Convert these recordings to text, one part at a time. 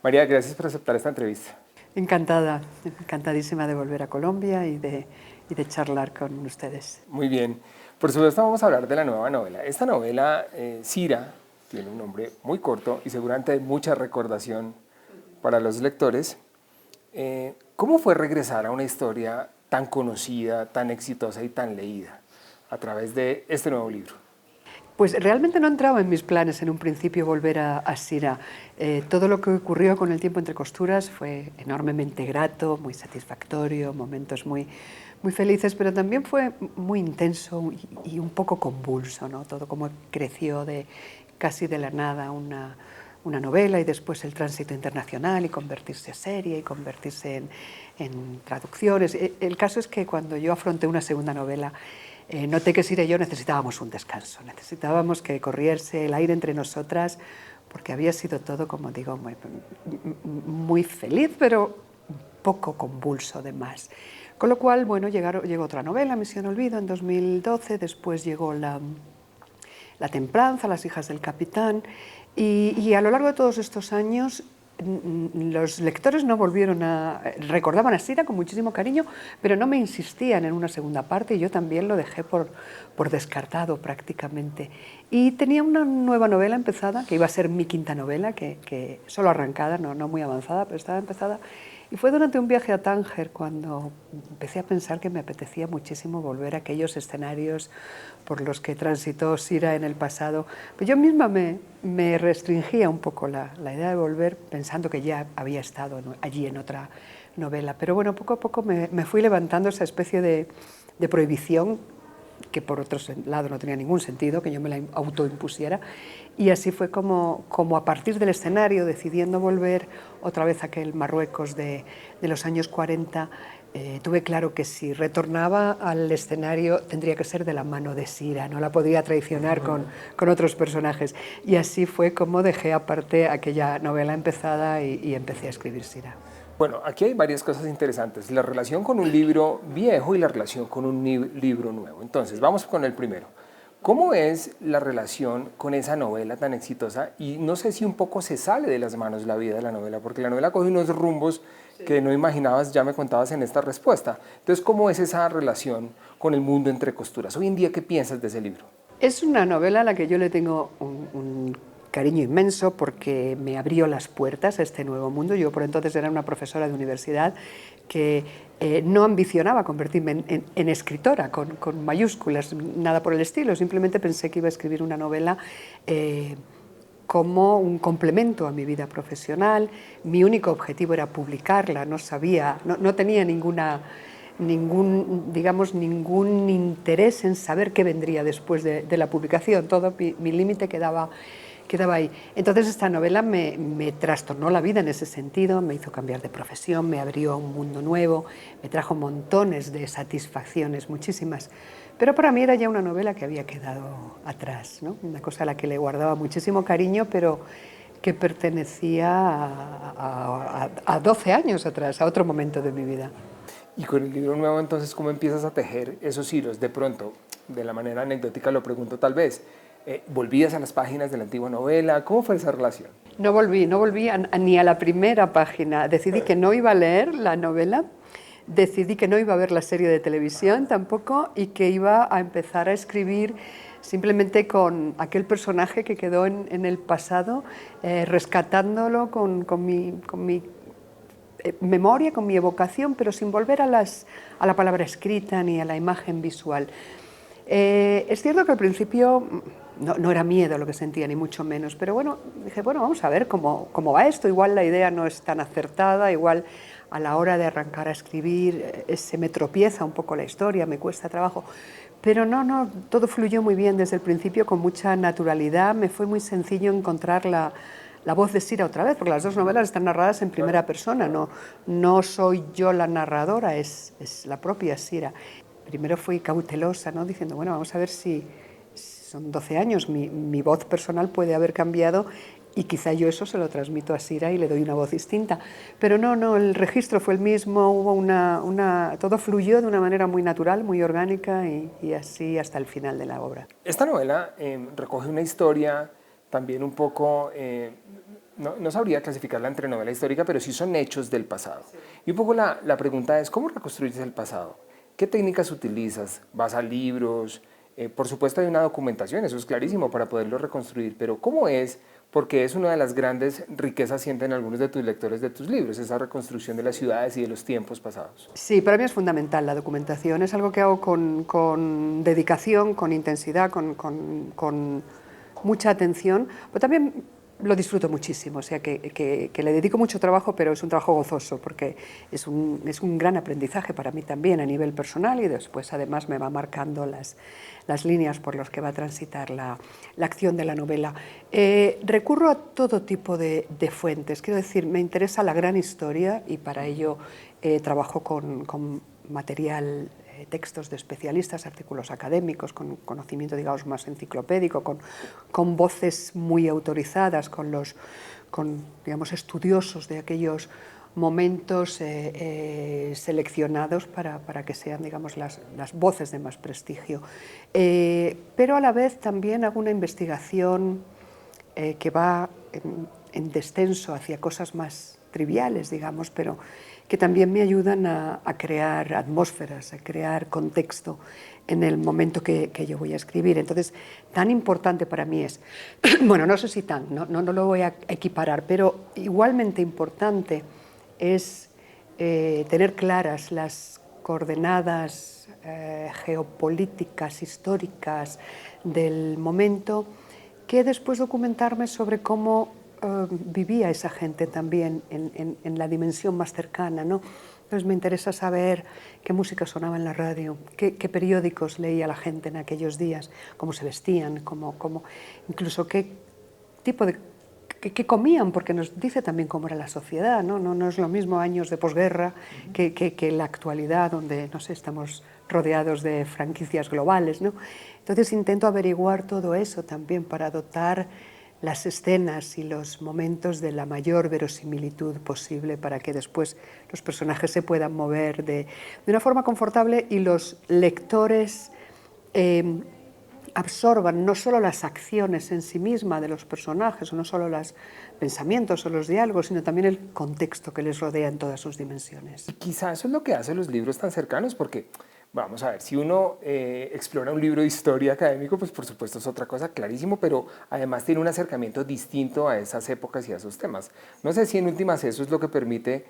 María, gracias por aceptar esta entrevista. Encantada, encantadísima de volver a Colombia y de charlar con ustedes. Muy bien. Por supuesto vamos a hablar de la nueva novela. Esta novela, Cira, tiene un nombre muy corto y seguramente hay mucha recordación para los lectores. ¿Cómo fue regresar a una historia tan conocida, tan exitosa y tan leída a través de este nuevo libro? Pues realmente no entraba en mis planes en un principio volver a Sira. Todo lo que ocurrió con el tiempo entre costuras fue enormemente grato, muy satisfactorio, momentos muy felices, pero también fue muy intenso y un poco convulso, ¿no? Todo como creció casi de la nada una novela y después el tránsito internacional y convertirse a serie y convertirse en traducciones. El caso es que cuando yo afronté una segunda novela, noté que Sira y yo necesitábamos un descanso, necesitábamos que corriese el aire entre nosotras, porque había sido todo, como digo, muy feliz, pero un poco convulso de más. Con lo cual, bueno, llegó otra novela, Misión Olvido, en 2012, después llegó La Templanza, Las hijas del capitán, y a lo largo de todos estos años los lectores no recordaban a Sira con muchísimo cariño, pero no me insistían en una segunda parte y yo también lo dejé por descartado prácticamente. Y tenía una nueva novela empezada, que iba a ser mi quinta novela, que solo arrancada, no muy avanzada, pero estaba empezada. Y fue durante un viaje a Tánger cuando empecé a pensar que me apetecía muchísimo volver a aquellos escenarios por los que transitó Sira en el pasado. Pero yo misma me restringía un poco la idea de volver pensando que ya había estado allí en otra novela. Pero bueno, poco a poco me fui levantando esa especie de prohibición que por otro lado no tenía ningún sentido, que yo me la autoimpusiera, y así fue como a partir del escenario, decidiendo volver otra vez a aquel Marruecos de los años 40, tuve claro que si retornaba al escenario tendría que ser de la mano de Sira, no la podía traicionar con otros personajes, y así fue como dejé aparte aquella novela empezada y empecé a escribir Sira. Bueno, aquí hay varias cosas interesantes. La relación con un libro viejo y la relación con un libro nuevo. Entonces, vamos con el primero. ¿Cómo es la relación con esa novela tan exitosa? Y no sé si un poco se sale de las manos la vida de la novela, porque la novela coge unos rumbos que no imaginabas, ya me contabas en esta respuesta. Entonces, ¿cómo es esa relación con el mundo entre costuras? Hoy en día, ¿qué piensas de ese libro? Es una novela a la que yo le tengo un cariño inmenso porque me abrió las puertas a este nuevo mundo. Yo por entonces era una profesora de universidad que no ambicionaba convertirme en escritora con mayúsculas, nada por el estilo, simplemente pensé que iba a escribir una novela como un complemento a mi vida profesional. Mi único objetivo era publicarla, no tenía ningún interés en saber qué vendría después de la publicación. Todo mi límite quedaba ahí. Entonces esta novela me trastornó la vida en ese sentido, me hizo cambiar de profesión, me abrió a un mundo nuevo, me trajo montones de satisfacciones, muchísimas. Pero para mí era ya una novela que había quedado atrás, ¿no? Una cosa a la que le guardaba muchísimo cariño, pero que pertenecía a 12 años atrás, a otro momento de mi vida. Y con el libro nuevo, entonces, ¿cómo empiezas a tejer esos hilos? De pronto, de la manera anecdótica lo pregunto tal vez, ¿volvías a las páginas de la antigua novela? ¿Cómo fue esa relación? No volví ni a la primera página. Decidí que no iba a leer la novela, decidí que no iba a ver la serie de televisión tampoco y que iba a empezar a escribir simplemente con aquel personaje que quedó en el pasado, rescatándolo con mi memoria, con mi evocación, pero sin volver a la palabra escrita ni a la imagen visual. Es cierto que al principio no era miedo lo que sentía, ni mucho menos, pero bueno, dije, bueno, vamos a ver cómo va esto, igual la idea no es tan acertada, igual a la hora de arrancar a escribir se me tropieza un poco la historia, me cuesta trabajo, pero no, todo fluyó muy bien desde el principio, con mucha naturalidad, me fue muy sencillo encontrar la voz de Sira otra vez, porque las dos novelas están narradas en primera persona, no soy yo la narradora, es la propia Sira. Primero fui cautelosa, ¿no? Diciendo, bueno, vamos a ver si son 12 años, mi voz personal puede haber cambiado y quizá yo eso se lo transmito a Sira y le doy una voz distinta. Pero no, el registro fue el mismo, hubo todo fluyó de una manera muy natural, muy orgánica y así hasta el final de la obra. Esta novela recoge una historia también un poco no sabría clasificarla entre novela histórica, pero sí son hechos del pasado. Sí. Y un poco la pregunta es, ¿cómo reconstruyes el pasado? ¿Qué técnicas utilizas? ¿Vas a libros? Por supuesto hay una documentación, eso es clarísimo, para poderlo reconstruir, pero ¿cómo es? Porque es una de las grandes riquezas, sienten algunos de tus lectores de tus libros, esa reconstrucción de las ciudades y de los tiempos pasados. Sí, para mí es fundamental la documentación, es algo que hago con dedicación, con intensidad, con mucha atención, pero también lo disfruto muchísimo, o sea que le dedico mucho trabajo, pero es un trabajo gozoso porque es un gran aprendizaje para mí también a nivel personal y después además me va marcando las líneas por las que va a transitar la acción de la novela. Recurro a todo tipo de fuentes, quiero decir, me interesa la gran historia y para ello trabajo con material, textos de especialistas, artículos académicos, con conocimiento, digamos, más enciclopédico, con voces muy autorizadas, con digamos, estudiosos de aquellos momentos seleccionados para que sean, digamos, las voces de más prestigio. Pero a la vez también hago una investigación que va en descenso hacia cosas más triviales, digamos, pero que también me ayudan a crear atmósferas, a crear contexto en el momento que yo voy a escribir. Entonces, tan importante para mí es, bueno, no sé si no lo voy a equiparar, pero igualmente importante es tener claras las coordenadas geopolíticas, históricas del momento, que después documentarme sobre cómo vivía esa gente también en la dimensión más cercana, ¿no? Entonces me interesa saber qué música sonaba en la radio, qué periódicos leía la gente en aquellos días, cómo se vestían, incluso qué tipo de... qué comían, porque nos dice también cómo era la sociedad, ¿no? No es lo mismo años de posguerra que la actualidad, donde, no sé, estamos rodeados de franquicias globales, ¿no? Entonces intento averiguar todo eso también para dotar las escenas y los momentos de la mayor verosimilitud posible para que después los personajes se puedan mover de una forma confortable y los lectores absorban no solo las acciones en sí mismas de los personajes, o no solo los pensamientos o los diálogos, sino también el contexto que les rodea en todas sus dimensiones. Y quizá eso es lo que hace los libros tan cercanos, porque vamos a ver, si uno explora un libro de historia académico, pues por supuesto es otra cosa, clarísimo, pero además tiene un acercamiento distinto a esas épocas y a esos temas. No sé si en últimas eso es lo que permite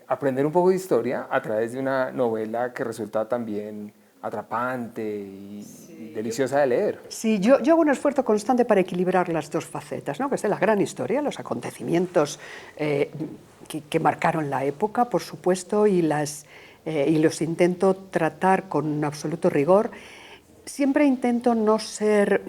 aprender un poco de historia a través de una novela que resulta también atrapante y deliciosa de leer. Sí, yo hago un esfuerzo constante para equilibrar las dos facetas, ¿no? Que es de la gran historia, los acontecimientos que marcaron la época, por supuesto, y los intento tratar con absoluto rigor. Siempre intento no ser,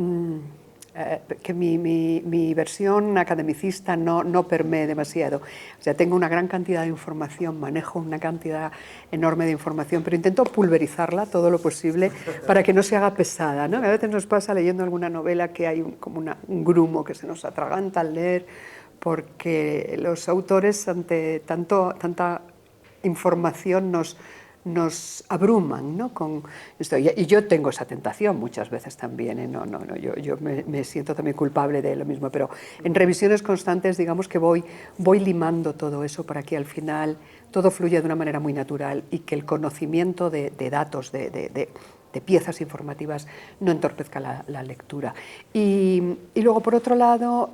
que mi versión academicista no permee demasiado. O sea, tengo una gran cantidad de información, manejo una cantidad enorme de información, pero intento pulverizarla todo lo posible para que no se haga pesada, ¿no? A veces nos pasa leyendo alguna novela que hay como un grumo que se nos atraganta al leer, porque los autores ante tanta información nos abruman, ¿no? Con esto. Y yo tengo esa tentación muchas veces también, ¿eh? Yo me siento también culpable de lo mismo, pero en revisiones constantes, digamos que voy limando todo eso para que al final todo fluya de una manera muy natural y que el conocimiento de datos, de piezas informativas no entorpezca la lectura. Y luego, por otro lado,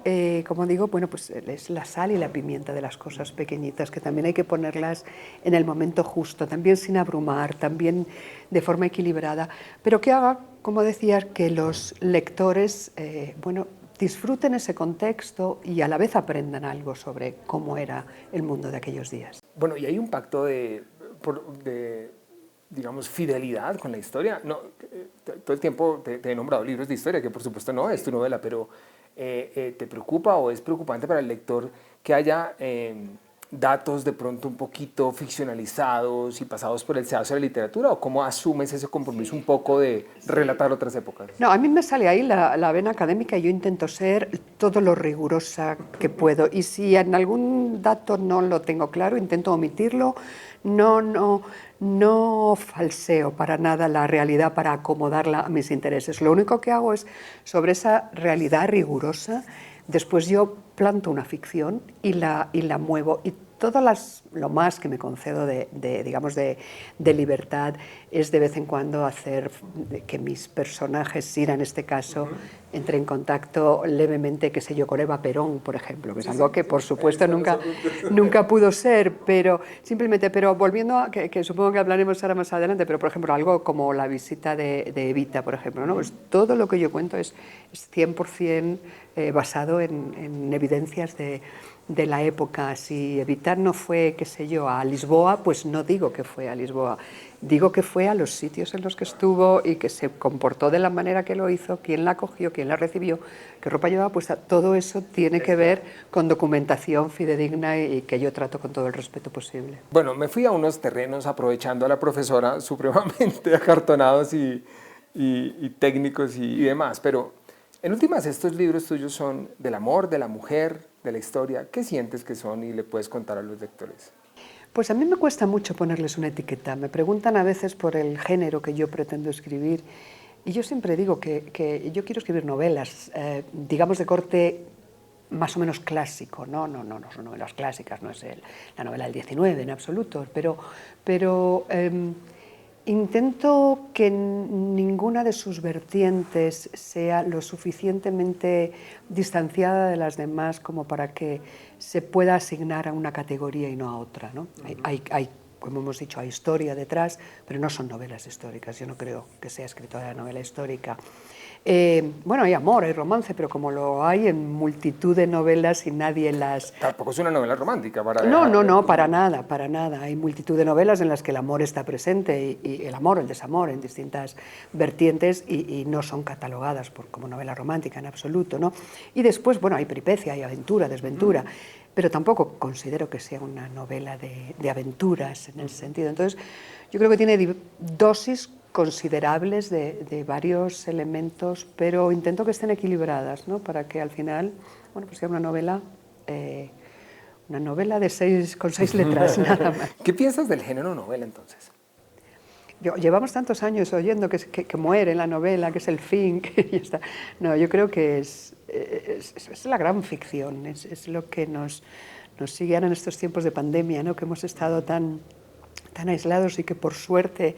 como digo, bueno, pues es la sal y la pimienta de las cosas pequeñitas, que también hay que ponerlas en el momento justo, también sin abrumar, también de forma equilibrada, pero que haga, como decías, que los lectores, bueno, disfruten ese contexto y a la vez aprendan algo sobre cómo era el mundo de aquellos días. Bueno, y hay un pacto de digamos, fidelidad con la historia. No, todo el tiempo te he nombrado libros de historia, que por supuesto no es tu novela, pero ¿te preocupa o es preocupante para el lector que haya datos de pronto un poquito ficcionalizados y pasados por el sedazo de la literatura? ¿O cómo asumes ese compromiso un poco de relatar otras épocas? No, a mí me sale ahí la vena académica y yo intento ser todo lo rigurosa que puedo. Y si en algún dato no lo tengo claro, intento omitirlo. No falseo para nada la realidad para acomodarla a mis intereses. Lo único que hago es, sobre esa realidad rigurosa, después yo planto una ficción y la muevo. Y lo más que me concedo digamos, de libertad es de vez en cuando hacer que mis personajes, Sira en este caso, entre en contacto levemente, qué sé yo, con Eva Perón, por ejemplo, que es algo que por supuesto nunca pudo ser, pero simplemente, pero volviendo a, que supongo que hablaremos ahora más adelante, pero por ejemplo algo como la visita de Evita, por ejemplo, ¿no? Pues todo lo que yo cuento es 100% basado en evidencias de la época. Si Evita no fue, qué sé yo, a Lisboa, pues no digo que fue a Lisboa, digo que fue a los sitios en los que estuvo y que se comportó de la manera que lo hizo, quién la acogió, quién la recibió, qué ropa llevaba puesta. Todo eso tiene que ver con documentación fidedigna y que yo trato con todo el respeto posible. Bueno, me fui a unos terrenos aprovechando a la profesora supremamente acartonados y técnicos y demás, pero en últimas estos libros tuyos son del amor, de la mujer, de la historia. ¿Qué sientes que son y le puedes contar a los lectores? Pues a mí me cuesta mucho ponerles una etiqueta. Me preguntan a veces por el género que yo pretendo escribir y yo siempre digo que yo quiero escribir novelas, digamos de corte más o menos clásico. No son novelas clásicas, no es la novela del 19 en absoluto, pero intento que ninguna de sus vertientes sea lo suficientemente distanciada de las demás como para que se pueda asignar a una categoría y no a otra, ¿no? Hay, como hemos dicho, hay historia detrás, pero no son novelas históricas. Yo no creo que sea escritora de novela histórica. Bueno, hay amor, hay romance, pero como lo hay en multitud de novelas y nadie las... Tampoco es una novela romántica para No, para nada. Hay multitud de novelas en las que el amor está presente y el amor, el desamor en distintas vertientes y no son catalogadas como novela romántica en absoluto, ¿no? Y después, bueno, hay peripecia, hay aventura, desventura, pero tampoco considero que sea una novela de aventuras en ese sentido. Entonces, yo creo que tiene dosis considerables de varios elementos, pero intento que estén equilibradas, ¿no? Para que al final, bueno, pues sea una novela con 6 letras nada más. ¿Qué piensas del género novela entonces? Llevamos tantos años oyendo que muere la novela, que es el fin, que ya está. No, yo creo que es la gran ficción, es lo que nos sigue ahora en estos tiempos de pandemia, ¿no? Que hemos estado tan aislados y que por suerte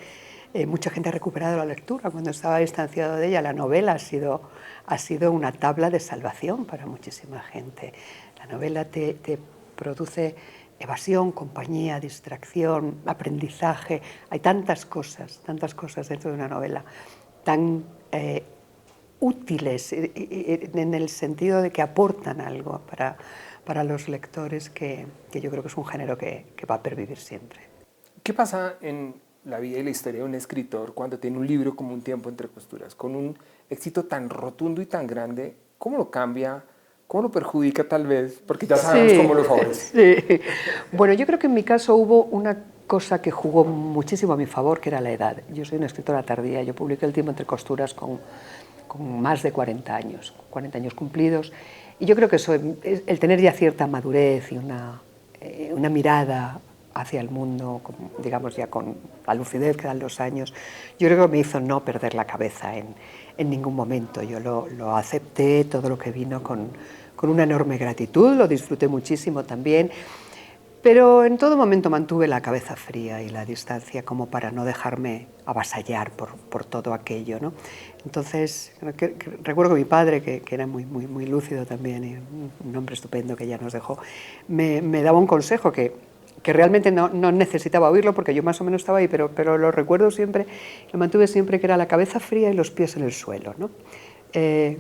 mucha gente ha recuperado la lectura cuando estaba distanciado de ella. La novela ha sido una tabla de salvación para muchísima gente. La novela te produce evasión, compañía, distracción, aprendizaje. Hay tantas cosas dentro de una novela tan útiles en el sentido de que aportan algo para los lectores que yo creo que es un género que va a pervivir siempre. ¿Qué pasa en la vida y la historia de un escritor cuando tiene un libro como Un tiempo entre costuras, con un éxito tan rotundo y tan grande? ¿Cómo lo cambia? ¿Cómo lo perjudica tal vez? Porque ya sabemos cómo lo favorece. Sí. Bueno, yo creo que en mi caso hubo una cosa que jugó muchísimo a mi favor, que era la edad. Yo soy una escritora tardía, yo publiqué El tiempo entre costuras con más de 40 años cumplidos, y yo creo que eso, el tener ya cierta madurez y una mirada hacia el mundo, digamos ya con la lucidez que dan los años, yo creo que me hizo no perder la cabeza en ningún momento. Yo lo acepté, todo lo que vino con una enorme gratitud, lo disfruté muchísimo también, pero en todo momento mantuve la cabeza fría y la distancia como para no dejarme avasallar por todo aquello, ¿no? Entonces, recuerdo que mi padre, que era muy lúcido también, y un hombre estupendo que ya nos dejó, me daba un consejo que realmente no necesitaba oírlo porque yo más o menos estaba ahí, pero lo recuerdo siempre, lo mantuve siempre, que era la cabeza fría y los pies en el suelo, ¿no?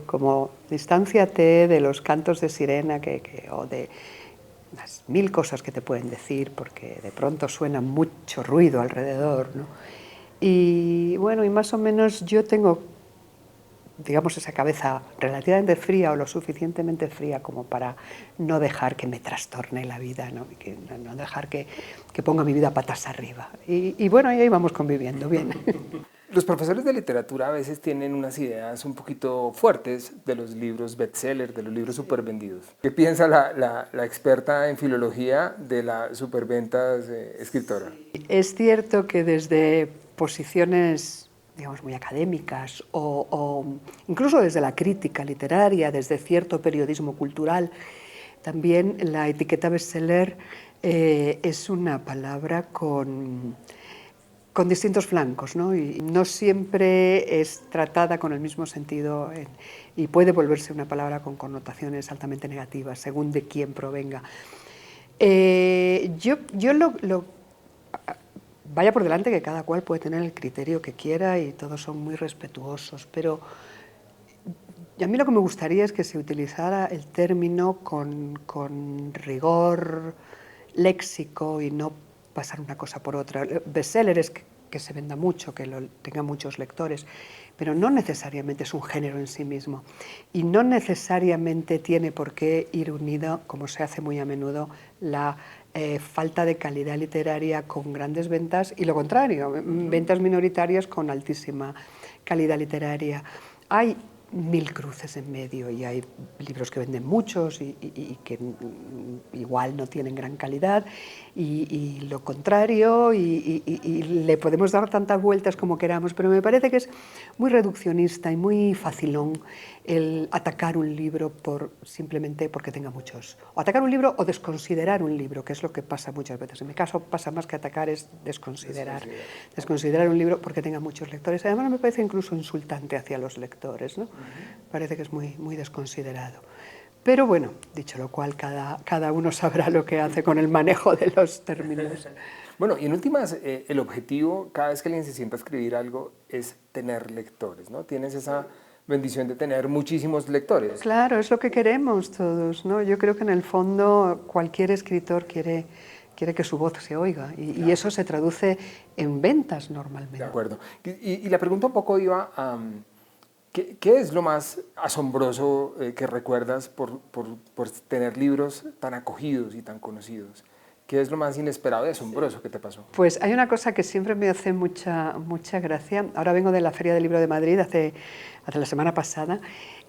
Como distánciate de los cantos de sirena o de las 1000 cosas que te pueden decir, porque de pronto suena mucho ruido alrededor, ¿no? Y bueno, y más o menos yo tengo, digamos, esa cabeza relativamente fría o lo suficientemente fría como para no dejar que me trastorne la vida, no dejar que ponga mi vida patas arriba. Y bueno, y ahí vamos conviviendo bien. Los profesores de literatura a veces tienen unas ideas un poquito fuertes de los libros bestsellers, de los libros supervendidos. ¿Qué piensa la experta en filología de la superventas escritora? Es cierto que desde posiciones, digamos, muy académicas o incluso desde la crítica literaria, desde cierto periodismo cultural, También la etiqueta bestseller es una palabra con distintos flancos, ¿no? Y no siempre es tratada con el mismo sentido y puede volverse una palabra con connotaciones altamente negativas, según de quién provenga. Vaya por delante que cada cual puede tener el criterio que quiera y todos son muy respetuosos, pero a mí lo que me gustaría es que se utilizara el término con rigor léxico y no pasar una cosa por otra. Bestseller es que se venda mucho, que tenga muchos lectores, pero no necesariamente es un género en sí mismo y no necesariamente tiene por qué ir unido, como se hace muy a menudo, la falta de calidad literaria con grandes ventas y lo contrario, ventas minoritarias con altísima calidad literaria. Hay mil cruces en medio y hay libros que venden muchos y que igual no tienen gran calidad y lo contrario y le podemos dar tantas vueltas como queramos, pero me parece que es muy reduccionista y muy facilón el atacar un libro simplemente porque tenga muchos, o atacar un libro o desconsiderar un libro, que es lo que pasa muchas veces. En mi caso pasa más que atacar, es desconsiderar un libro porque tenga muchos lectores. Además me parece incluso insultante hacia los lectores, ¿no? Parece que es muy, muy desconsiderado. Pero bueno, dicho lo cual, cada uno sabrá lo que hace con el manejo de los términos. Bueno, y en últimas, el objetivo, cada vez que alguien se sienta a escribir algo, es tener lectores, ¿no? Tienes esa bendición de tener muchísimos lectores. Claro, es lo que queremos todos, ¿no? Yo creo que en el fondo cualquier escritor quiere que su voz se oiga y eso se traduce en ventas normalmente. De acuerdo. Y la pregunta un poco iba a... ¿Qué es lo más asombroso que recuerdas por tener libros tan acogidos y tan conocidos? ¿Qué es lo más inesperado y asombroso que te pasó? Pues hay una cosa que siempre me hace mucha gracia. Ahora vengo de la Feria del Libro de Madrid hace la semana pasada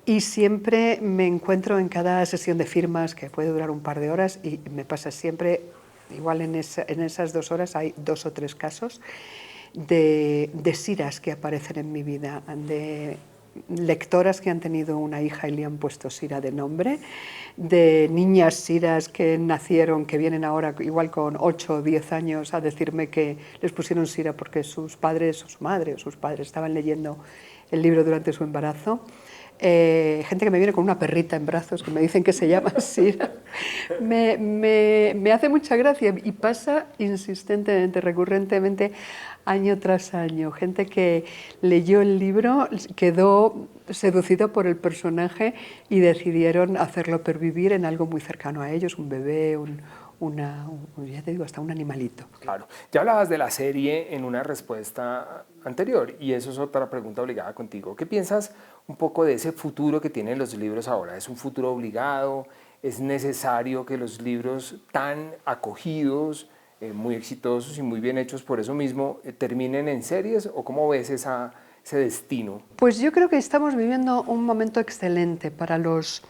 y siempre me encuentro en cada sesión de firmas, que puede durar un par de horas, y me pasa siempre, igual en esas 2 horas hay 2 o 3 casos de siras que aparecen en mi vida, de lectoras que han tenido una hija y le han puesto Sira de nombre, de niñas siras que nacieron, que vienen ahora igual con 8 o 10 años a decirme que les pusieron Sira porque sus padres o su madre o sus padres estaban leyendo el libro durante su embarazo. Gente que me viene con una perrita en brazos que me dicen que se llama Sira. Me hace mucha gracia y pasa insistentemente, recurrentemente, año tras año. Gente que leyó el libro, quedó seducida por el personaje y decidieron hacerlo pervivir en algo muy cercano a ellos, un bebé, ya te digo, hasta un animalito. Claro. Ya hablabas de la serie en una respuesta anterior y eso es otra pregunta obligada contigo. ¿Qué piensas un poco de ese futuro que tienen los libros ahora? ¿Es un futuro obligado? ¿Es necesario que los libros tan acogidos, muy exitosos y muy bien hechos por eso mismo, terminen en series? ¿O cómo ves ese destino? Pues yo creo que estamos viviendo un momento excelente para los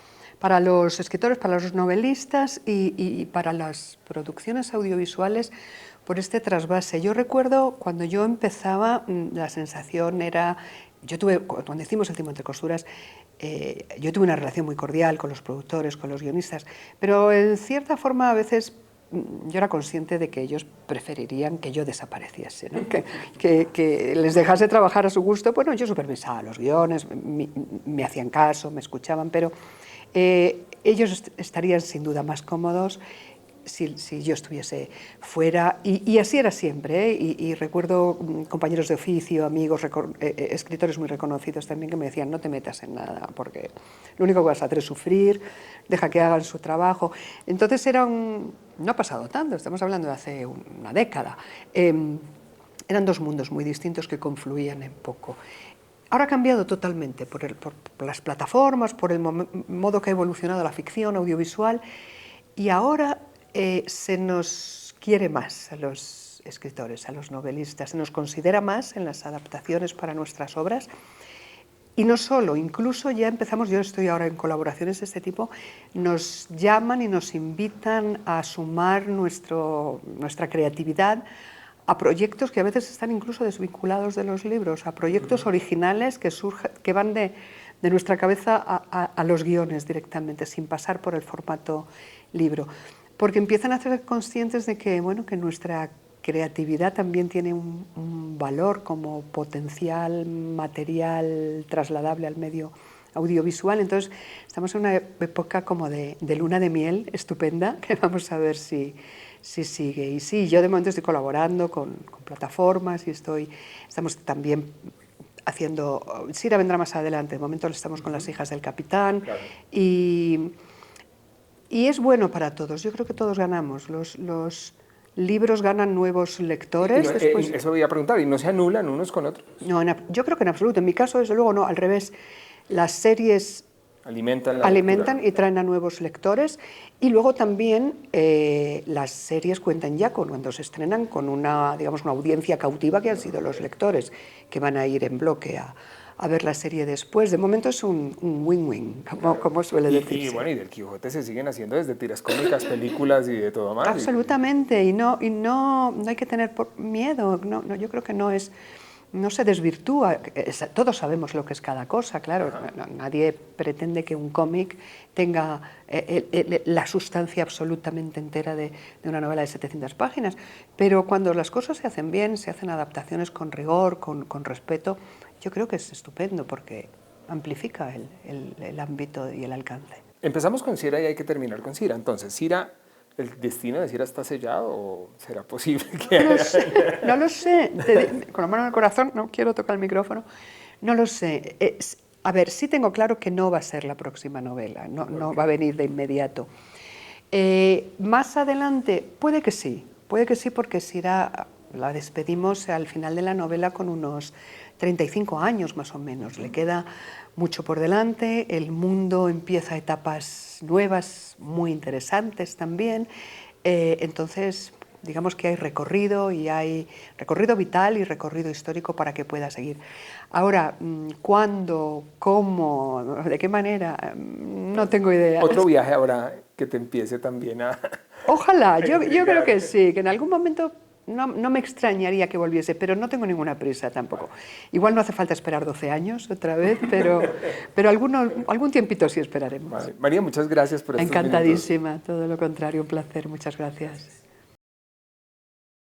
escritores, para los novelistas y para las producciones audiovisuales por este trasvase. Yo recuerdo cuando yo empezaba, la sensación era... cuando hicimos El tiempo entre costuras, yo tuve una relación muy cordial con los productores, con los guionistas, pero en cierta forma a veces yo era consciente de que ellos preferirían que yo desapareciese, ¿no? que les dejase trabajar a su gusto. Bueno, yo supervisaba los guiones, me hacían caso, me escuchaban, pero ellos estarían sin duda más cómodos si yo estuviese fuera, y así era siempre, ¿eh? Y recuerdo compañeros de oficio, amigos, escritores muy reconocidos también que me decían: no te metas en nada, porque lo único que vas a hacer es sufrir, deja que hagan su trabajo. Entonces no ha pasado tanto, estamos hablando de hace una década. Eran 2 mundos muy distintos que confluían en poco. Ahora ha cambiado totalmente por las plataformas, por el modo que ha evolucionado la ficción audiovisual, y ahora se nos quiere más a los escritores, a los novelistas, se nos considera más en las adaptaciones para nuestras obras. Y no solo, incluso ya empezamos, yo estoy ahora en colaboraciones de este tipo, nos llaman y nos invitan a sumar nuestra creatividad a proyectos que a veces están incluso desvinculados de los libros, a proyectos originales que van de de nuestra cabeza a los guiones directamente, sin pasar por el formato libro. Porque empiezan a ser conscientes de que, bueno, que nuestra creatividad también tiene un valor como potencial material trasladable al medio audiovisual. Entonces estamos en una época como de luna de miel estupenda, que vamos a ver si sigue. Y sí, yo de momento estoy colaborando con plataformas y estamos también haciendo... Sira vendrá más adelante, de momento estamos con Las hijas del capitán. Claro. Y es bueno para todos, yo creo que todos ganamos. Los libros ganan nuevos lectores. Y no, después... eso voy a preguntar, ¿y no se anulan unos con otros? No, yo creo que en absoluto. En mi caso, desde luego, no, al revés. Las series alimentan y traen a nuevos lectores, y luego también las series cuentan ya cuando se estrenan con una, digamos, una audiencia cautiva que han sido los lectores, que van a ir en bloque a ver la serie después. De momento es un win-win, como suele decirse. Y bueno, y del Quijote se siguen haciendo desde tiras cómicas, películas y de todo más. Absolutamente, y no hay que tener miedo, no, yo creo que no se desvirtúa, todos sabemos lo que es cada cosa, claro, nadie pretende que un cómic tenga la sustancia absolutamente entera de una novela de 700 páginas, pero cuando las cosas se hacen bien, se hacen adaptaciones con rigor, con respeto, yo creo que es estupendo porque amplifica el ámbito y el alcance. Empezamos con Sira y hay que terminar con Sira. Entonces, Sira, ¿el destino de Sira está sellado o será posible que No lo sé. Con la mano en el corazón, no quiero tocar el micrófono. No lo sé. A ver, sí tengo claro que no va a ser la próxima novela, no va a venir de inmediato. Más adelante, puede que sí porque Sira la despedimos al final de la novela con unos 35 años más o menos. Le queda mucho por delante, el mundo empieza etapas nuevas, muy interesantes también, entonces digamos que hay recorrido, y hay recorrido vital y recorrido histórico para que pueda seguir. Ahora, ¿cuándo? ¿Cómo? ¿De qué manera? No tengo idea. Otro viaje habrá que te empiece también a... Ojalá, yo creo que sí, que en algún momento no me extrañaría que volviese, pero no tengo ninguna prisa tampoco. Igual no hace falta esperar 12 años otra vez, pero algún tiempito sí esperaremos. Vale. María, muchas gracias por estos Encantadísima, minutos. Todo lo contrario, un placer, muchas gracias.